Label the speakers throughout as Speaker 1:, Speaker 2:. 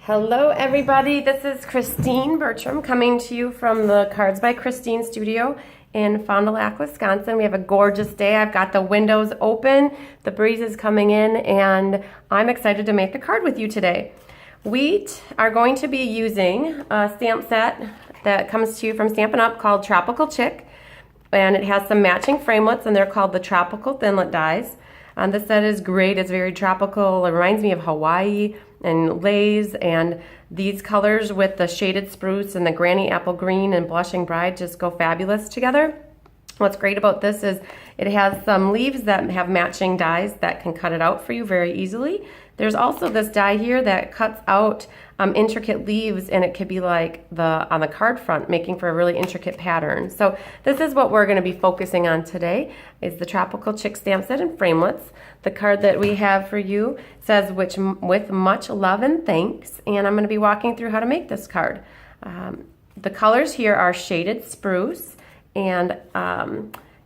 Speaker 1: Hello everybody, this is Christine Bertram coming to you from the Cards by Christine studio in Fond du Lac, Wisconsin. We have a gorgeous day. I've got the windows open, the breeze is coming in, and I'm excited to make a card with you today. We are going to be using a stamp set that comes to you from Stampin Up called Tropical Chic, and it has some matching framelits, and they're called the Tropical Thinlit dies. This set is great. It's very tropical. It reminds me of Hawaii and Lays, and these colors with the shaded spruce and the granny apple green and blushing bride just go fabulous together. What's great about this is it has some leaves that have matching dies that can cut it out for you very easily. There's also this die here that cuts out intricate leaves, and it could be like on the card front, making for a really intricate pattern. So this is what we're going to be focusing on today, is the Tropical Chic stamp set and framelits. The card that we have for you says with much love and thanks, and I'm going to be walking through how to make this card. The colors here are shaded spruce and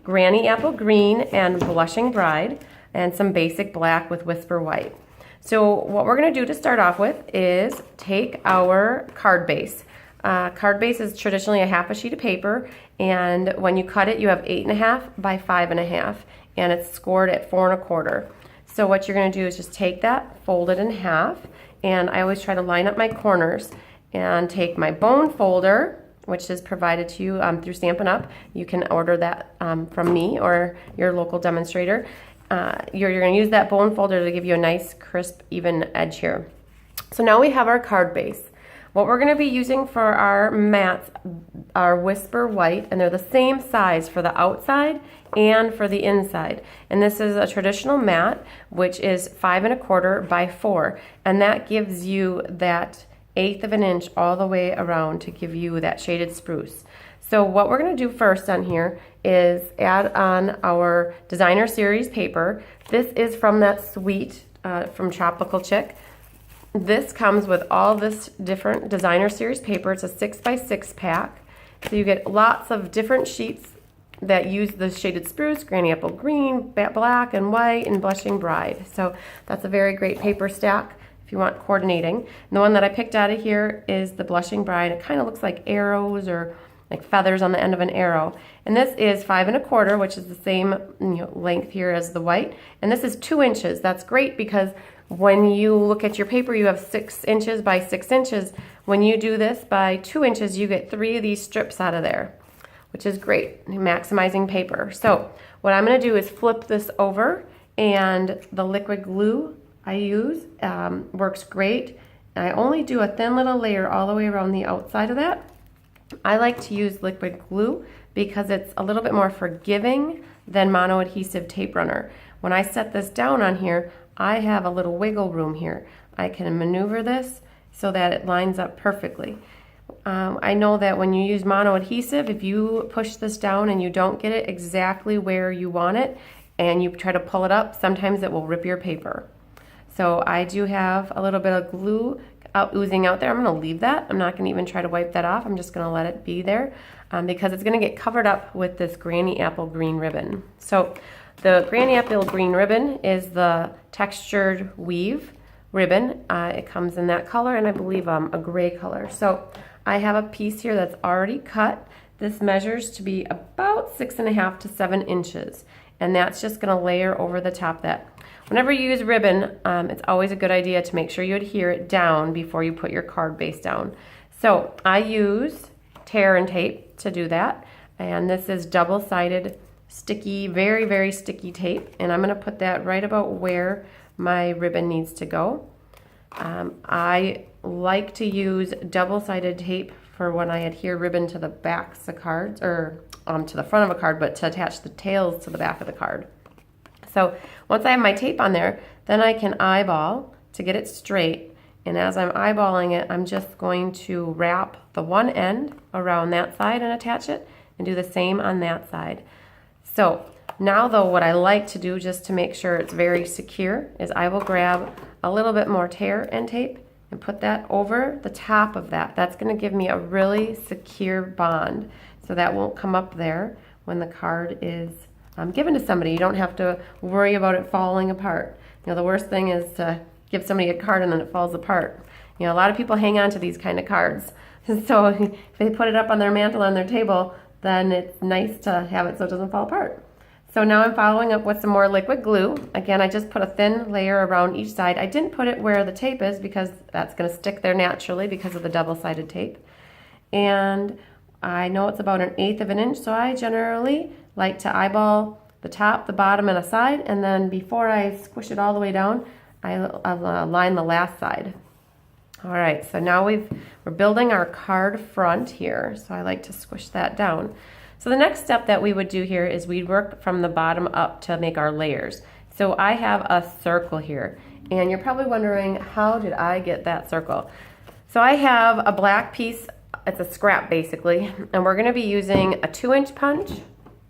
Speaker 1: granny apple green and blushing bride, and some basic black with whisper white. So what we're going to do to start off with is take our card base. Card base is traditionally a half a sheet of paper, and when you cut it you have 8.5 by 5.5, and it's scored at 4 1/4. So what you're going to do is just take that, fold it in half, and I always try to line up my corners and take my bone folder, which is provided to you through Stampin' Up. You can order that from me or your local demonstrator. You're going to use that bone folder to give you a nice crisp even edge here. So now we have our card base. What we're going to be using for our mats are whisper white, and they're the same size for the outside and for the inside. And this is a traditional mat, which is 5 1/4 by 4, and that gives you that 1/8 of an inch all the way around to give you that shaded spruce. So what we're going to do first on here is add on our designer series paper. This is from that suite from Tropical Chic. This comes with all this different designer series paper. It's a 6 by 6 pack. So you get lots of different sheets that use the shaded spruce, granny apple green, black and white, and blushing bride. So that's a very great paper stack if you want coordinating. And the one that I picked out of here is the blushing bride. It kind of looks like arrows or like feathers on the end of an arrow. And this is 5 1/4, which is the same length here as the white. And this is 2 inches. That's great because when you look at your paper, you have 6 inches by 6 inches. When you do this by 2 inches, you get 3 of these strips out of there, which is great, maximizing paper. So what I'm going to do is flip this over, and the liquid glue I use works great. I only do a thin little layer all the way around the outside of that. I like to use liquid glue because it's a little bit more forgiving than mono-adhesive tape runner. When I set this down on here, I have a little wiggle room here. I can maneuver this so that it lines up perfectly. I know that when you use mono-adhesive, if you push this down and you don't get it exactly where you want it and you try to pull it up, sometimes it will rip your paper. So I do have a little bit of glue oozing out there. I'm going to leave that. I'm not going to even try to wipe that off. I'm just going to let it be there because it's going to get covered up with this granny apple green ribbon. So the granny apple green ribbon is the textured weave ribbon. It comes in that color, and I believe a gray color. So I have a piece here that's already cut. This measures to be about 6.5 to 7 inches, and that's just going to layer over the top of that. Whenever you use ribbon, it's always a good idea to make sure you adhere it down before you put your card base down. So I use tear and tape to do that, and this is double-sided sticky, very, very sticky tape, and I'm going to put that right about where my ribbon needs to go. I like to use double-sided tape for when I adhere ribbon to the backs of cards, or to the front of a card, but to attach the tails to the back of the card. So once I have my tape on there, then I can eyeball to get it straight. And as I'm eyeballing it, I'm just going to wrap the one end around that side and attach it, and do the same on that side. So now though, what I like to do just to make sure it's very secure is I will grab a little bit more tear and tape and put that over the top of that. That's going to give me a really secure bond, so that won't come up there when the card is given to somebody. You don't have to worry about it falling apart. The worst thing is to give somebody a card and then it falls apart. You know, a lot of people hang on to these kind of cards. So if they put it up on their mantle on their table, then it's nice to have it so it doesn't fall apart. So now I'm following up with some more liquid glue. Again, I just put a thin layer around each side. I didn't put it where the tape is because that's going to stick there naturally because of the double-sided tape. And I know it's about 1/8 of an inch, so I generally like to eyeball the top, the bottom, and a side, and then before I squish it all the way down, I'll line the last side. All right, so now we're building our card front here, so I like to squish that down. So the next step that we would do here is we'd work from the bottom up to make our layers. So I have a circle here, and you're probably wondering, how did I get that circle? So I have a black piece, it's a scrap basically, and we're gonna be using a 2-inch punch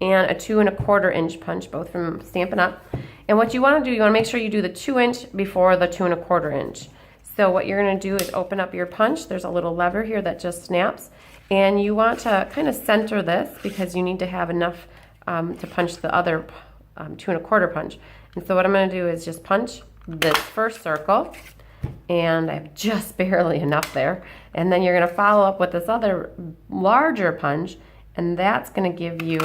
Speaker 1: and a 2 1/4 inch punch, both from Stampin' Up. And what you wanna do, you wanna make sure you do the 2-inch before the 2 1/4 inch. So what you're gonna do is open up your punch. There's a little lever here that just snaps. And you want to kind of center this because you need to have enough to punch the other 2 1/4 punch. And so what I'm going to do is just punch this first circle, and I have just barely enough there. And then you're going to follow up with this other larger punch, and that's going to give you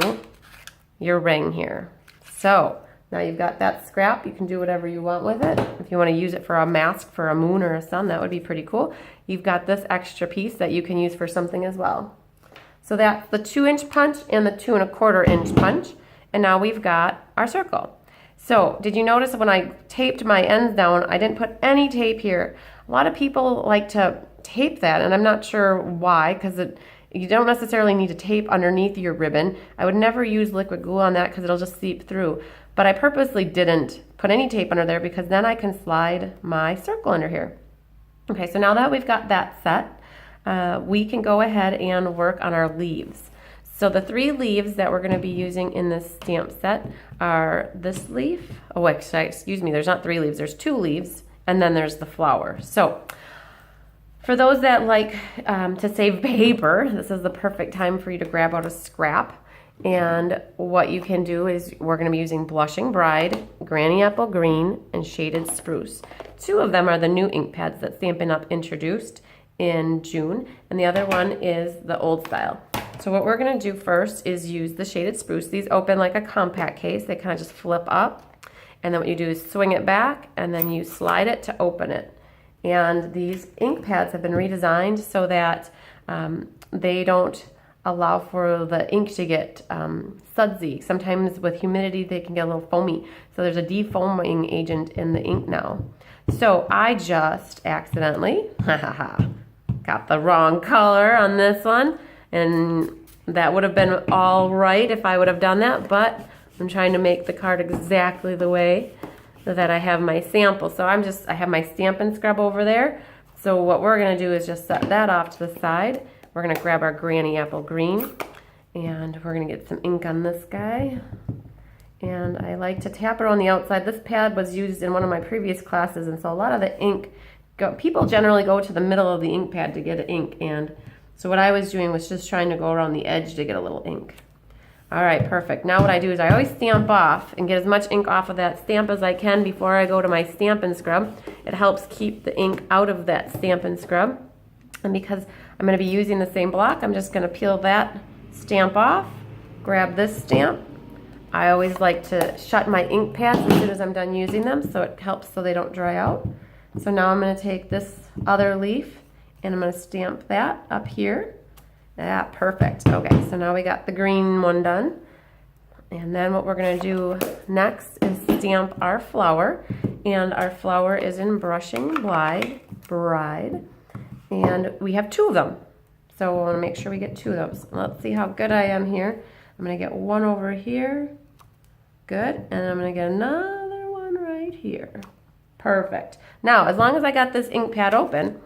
Speaker 1: your ring here. So now you've got that scrap. You can do whatever you want with it. If you want to use it for a mask for a moon or a sun, that would be pretty cool. You've got this extra piece that you can use for something as well. So that's the 2-inch punch and the 2 1/4 inch punch. And now we've got our circle. So did you notice when I taped my ends down, I didn't put any tape here. A lot of people like to tape that, and I'm not sure why, because you don't necessarily need to tape underneath your ribbon. I would never use liquid glue on that because it'll just seep through. But I purposely didn't put any tape under there because then I can slide my circle under here. Okay, so now that we've got that set, we can go ahead and work on our leaves. So the 3 leaves that we're going to be using in this stamp set are this leaf. Oh, excuse me, there's not 3 leaves, there's 2 leaves, and then there's the flower. So for those that like to save paper, this is the perfect time for you to grab out a scrap. And what you can do is we're going to be using Blushing Bride, Granny Apple Green, and Shaded Spruce. 2 of them are the new ink pads that Stampin' Up! Introduced in June, and the other one is the old style. So what we're going to do first is use the Shaded Spruce. These open like a compact case. They kind of just flip up, and then what you do is swing it back, and then you slide it to open it. And these ink pads have been redesigned so that they don't allow for the ink to get sudsy. Sometimes with humidity they can get a little foamy. So there's a defoaming agent in the ink now. So I just accidentally got the wrong color on this one, and that would have been all right if I would have done that, but I'm trying to make the card exactly the way that I have my sample. So I have my Stampin' Scrub over there. So what we're gonna do is just set that off to the side. We're gonna grab our Granny Apple Green, and we're gonna get some ink on this guy. And I like to tap it on the outside. This pad was used in one of my previous classes, and so a lot of the ink, people generally go to the middle of the ink pad to get ink, and so what I was doing was just trying to go around the edge to get a little ink. All right, perfect. Now what I do is I always stamp off and get as much ink off of that stamp as I can before I go to my Stampin' Scrub. It helps keep the ink out of that Stampin' Scrub. And because I'm going to be using the same block, I'm just going to peel that stamp off, grab this stamp. I always like to shut my ink pads as soon as I'm done using them, so it helps so they don't dry out. So now I'm going to take this other leaf and I'm going to stamp that up here. That, perfect. Okay, so now we got the green one done. And then what we're going to do next is stamp our flower. And our flower is in Blushing Bride. And we have 2 of them. So we want to make sure we get 2 of those. Let's see how good I am here. I'm going to get one over here. Good. And I'm going to get another one right here. Perfect. Now, as long as I got this ink pad open,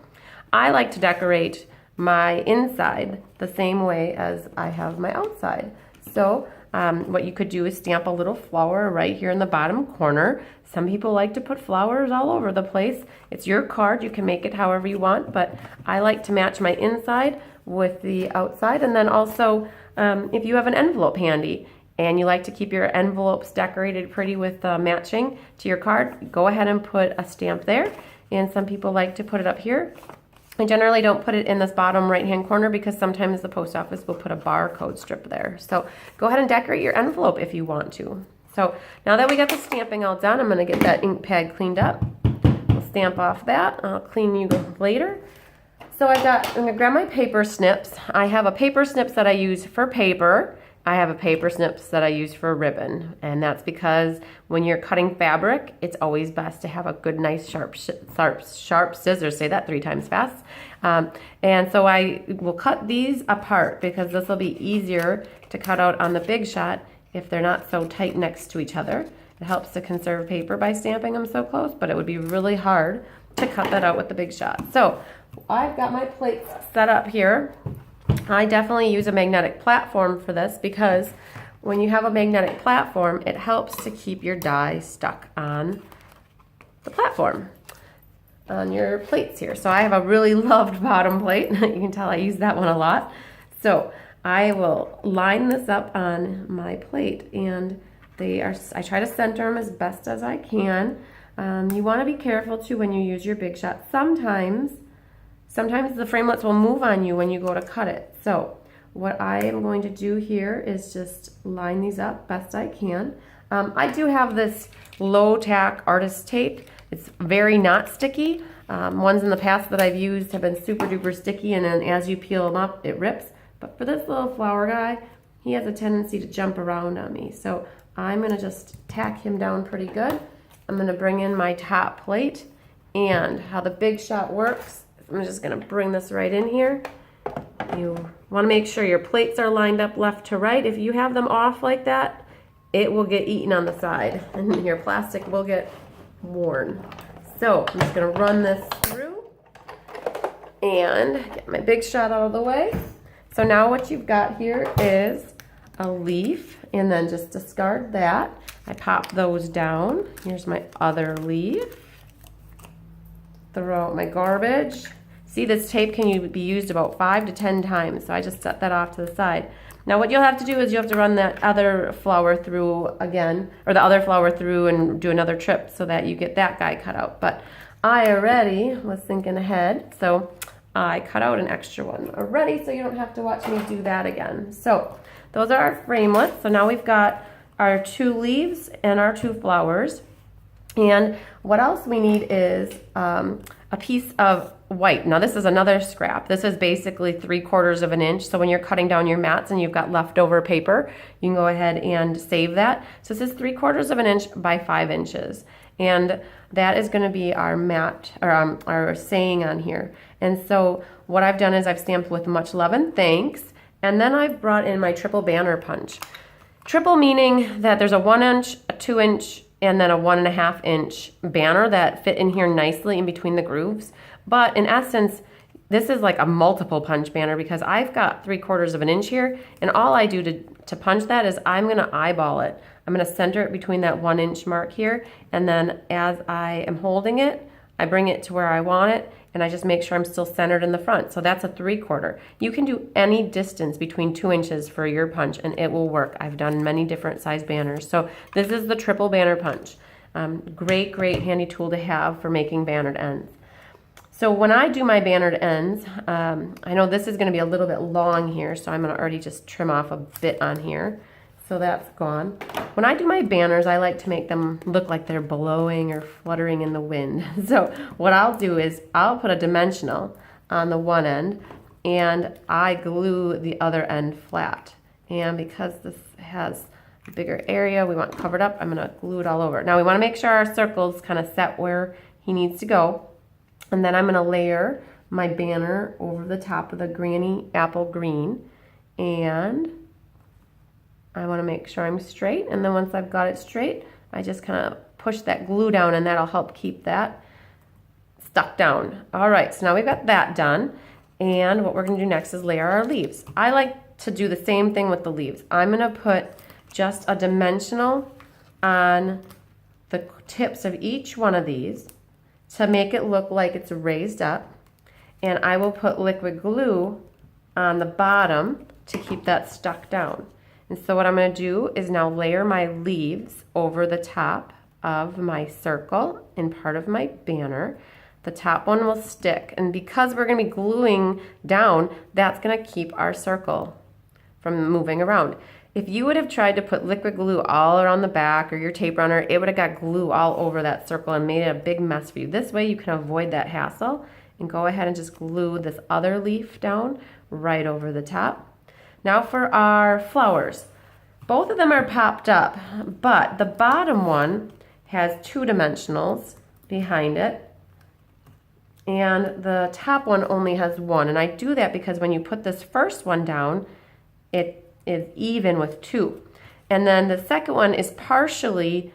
Speaker 1: I like to decorate my inside the same way as I have my outside. So what you could do is stamp a little flower right here in the bottom corner. Some people like to put flowers all over the place. It's your card. You can make it however you want, but I like to match my inside with the outside. And then also, if you have an envelope handy and you like to keep your envelopes decorated pretty with matching to your card, go ahead and put a stamp there. And some people like to put it up here I generally don't put it in this bottom right-hand corner because sometimes the post office will put a barcode strip there. So go ahead and decorate your envelope if you want to. So now that we got the stamping all done, I'm going to get that ink pad cleaned up. We'll stamp off that. I'll clean you later. So I'm going to grab my paper snips. I have a paper snips that I use for paper. I have a paper snips that I use for ribbon, and that's because when you're cutting fabric, it's always best to have a good, nice, sharp scissors. Say that 3 times fast. And so I will cut these apart because this will be easier to cut out on the Big Shot if they're not so tight next to each other. It helps to conserve paper by stamping them so close, but it would be really hard to cut that out with the Big Shot. So I've got my plates set up here. I definitely use a magnetic platform for this because when you have a magnetic platform, it helps to keep your die stuck on the platform, on your plates here. So I have a really loved bottom plate. You can tell I use that one a lot. So I will line this up on my plate, and I try to center them as best as I can. You want to be careful too when you use your Big Shot. Sometimes the framelits will move on you when you go to cut it. So what I am going to do here is just line these up best I can. I do have this low tack artist tape. It's very not sticky. Ones in the past that I've used have been super duper sticky, and then as you peel them up, it rips. But for this little flower guy, he has a tendency to jump around on me. So I'm gonna just tack him down pretty good. I'm gonna bring in my top plate, and how the Big Shot works, I'm just gonna bring this right in here. You wanna make sure your plates are lined up left to right. If you have them off like that, it will get eaten on the side and your plastic will get worn. So I'm just gonna run this through and get my Big Shot out of the way. So now what you've got here is a leaf, and then just discard that. I pop those down. Here's my other leaf. Throw out my garbage. See, this tape can be used about 5 to 10 times, so I just set that off to the side. Now what you'll have to do is you have to run that other flower through again, or the other flower through, and do another trip so that you get that guy cut out. But I already was thinking ahead, so I cut out an extra one already, so you don't have to watch me do that again. So those are our framelits. So now we've got our 2 leaves and our 2 flowers. And what else we need is a piece of white. Now this is another scrap. This is basically 3/4 of an inch. So when you're cutting down your mats and you've got leftover paper, you can go ahead and save that. So this is 3/4 of an inch by 5 inches. And that is going to be our mat, or our saying on here. And so what I've done is I've stamped with much love and thanks. And then I've brought in my triple banner punch. Triple meaning that there's a 1 inch, a 2 inch, and then a 1.5 inch banner that fit in here nicely in between the grooves. But in essence, this is like a multiple punch banner because I've got 3/4 of an inch here, and all I do to punch that is I'm gonna eyeball it. I'm gonna center it between that 1 inch mark here, and then as I am holding it, I bring it to where I want it, and I just make sure I'm still centered in the front. So that's a 3/4. You can do any distance between 2 inches for your punch, and it will work. I've done many different size banners. So this is the triple banner punch. Great, great handy tool to have for making bannered ends. So when I do my bannered ends, I know this is going to be a little bit long here, so I'm going to already just trim off a bit on here. So that's gone. When I do my banners, I like to make them look like they're blowing or fluttering in the wind. So what I'll do is I'll put a dimensional on the one end, and I glue the other end flat. And because this has a bigger area we want covered up, I'm going to glue it all over. Now we want to make sure our circle's kind of set where he needs to go. And then I'm going to layer my banner over the top of the Granny Apple Green. And I want to make sure I'm straight, and then once I've got it straight, I just kind of push that glue down, and that'll help keep that stuck down. All right, so now we've got that done, and what we're going to do next is layer our leaves. I like to do the same thing with the leaves. I'm going to put just a dimensional on the tips of each one of these to make it look like it's raised up, and I will put liquid glue on the bottom to keep that stuck down. And so what I'm going to do is now layer my leaves over the top of my circle and part of my banner. the top one will stick. And because we're going to be gluing down, that's going to keep our circle from moving around. If you would have tried to put liquid glue all around the back or your tape runner, it would have got glue all over that circle and made it a big mess for you. This way you can avoid that hassle and go ahead and just glue this other leaf down right over the top. Now for our flowers. Both of them are popped up, but the bottom one has 2 dimensionals behind it, and the top one only has 1. And I do that because when you put this first one down, it is even with 2. And then the second one is partially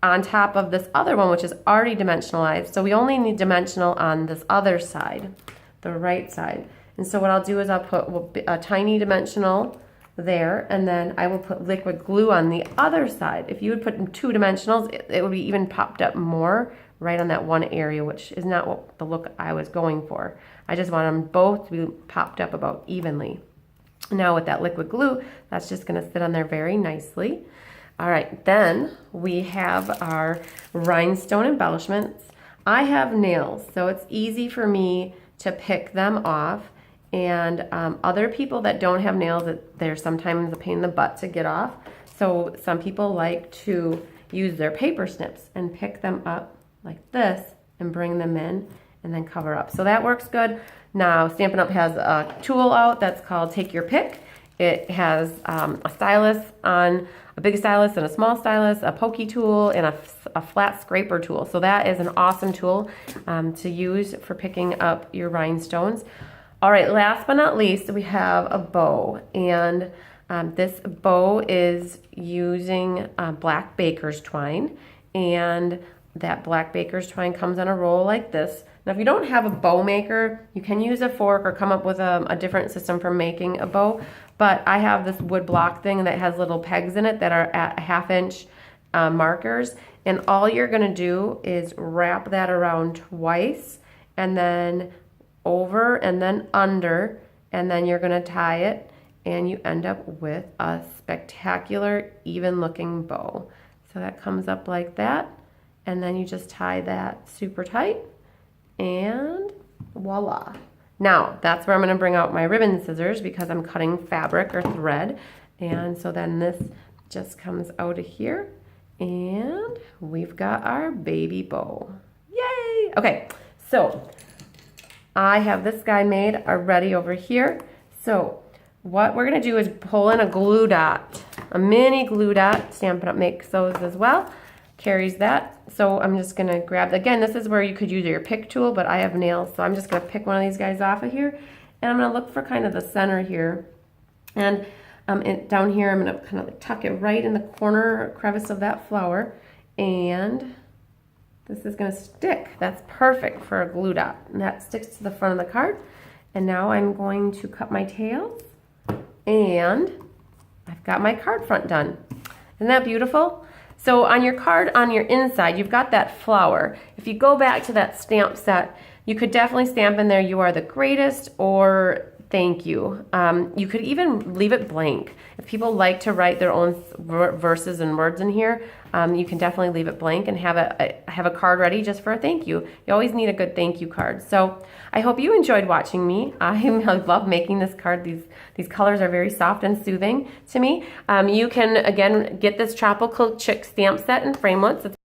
Speaker 1: on top of this other one, which is already dimensionalized. So we only need dimensional on this other side, the right side. And so what I'll do is I'll put a tiny dimensional there, and then I will put liquid glue on the other side. If you would put 2 dimensionals, it would be even popped up more right on that one area, which is not what the look I was going for. I just want them both to be popped up about evenly. Now with that liquid glue, that's just going to sit on there very nicely. All right, then we have our rhinestone embellishments. I have nails, so it's easy for me to pick them off. And other people that don't have nails, they're sometimes a pain in the butt to get off. So some people like to use their paper snips and pick them up like this and bring them in and then cover up. So that works good. Now Stampin' Up! Has a tool out that's called Take Your Pick. It has a stylus on, a big stylus and a small stylus, a pokey tool, and a flat scraper tool. So that is an awesome tool to use for picking up your rhinestones. All right, last but not least, we have a bow. And this bow is using black baker's twine. And that black baker's twine comes on a roll like this. Now, if you don't have a bow maker, you can use a fork or come up with a different system for making a bow. But I have this wood block thing that has little pegs in it that are at 1/2 inch markers. And all you're gonna do is wrap that around twice and then over and then under, and then you're gonna tie it, and you end up with a spectacular, even looking bow. So that comes up like that, and then you just tie that super tight, and voila. Now, that's where I'm gonna bring out my ribbon scissors because I'm cutting fabric or thread. And so then this just comes out of here, and we've got our baby bow. Yay! Okay, so I have this guy made already over here. So what we're gonna do is pull in a glue dot, a mini glue dot. Stampin' Up! Makes those as well, carries that. So I'm just gonna grab, again, this is where you could use your pick tool, but I have nails, so I'm just gonna pick one of these guys off of here, and I'm gonna look for kind of the center here. And down here, I'm gonna kind of like tuck it right in the corner crevice of that flower, and this is gonna stick. That's perfect for a glue dot, and that sticks to the front of the card. And now I'm going to cut my tails, and I've got my card front done. Isn't that beautiful? So on your card, on your inside, you've got that flower. If you go back to that stamp set, you could definitely stamp in there, "You are the greatest," or "Thank you." You could even leave it blank. If people like to write their own verses and words in here, you can definitely leave it blank and have a card ready just for a thank you. You always need a good thank you card. So I hope you enjoyed watching me. I love making this card. These colors are very soft and soothing to me. You can, again, get this Tropical Chic stamp set in Framelits. It's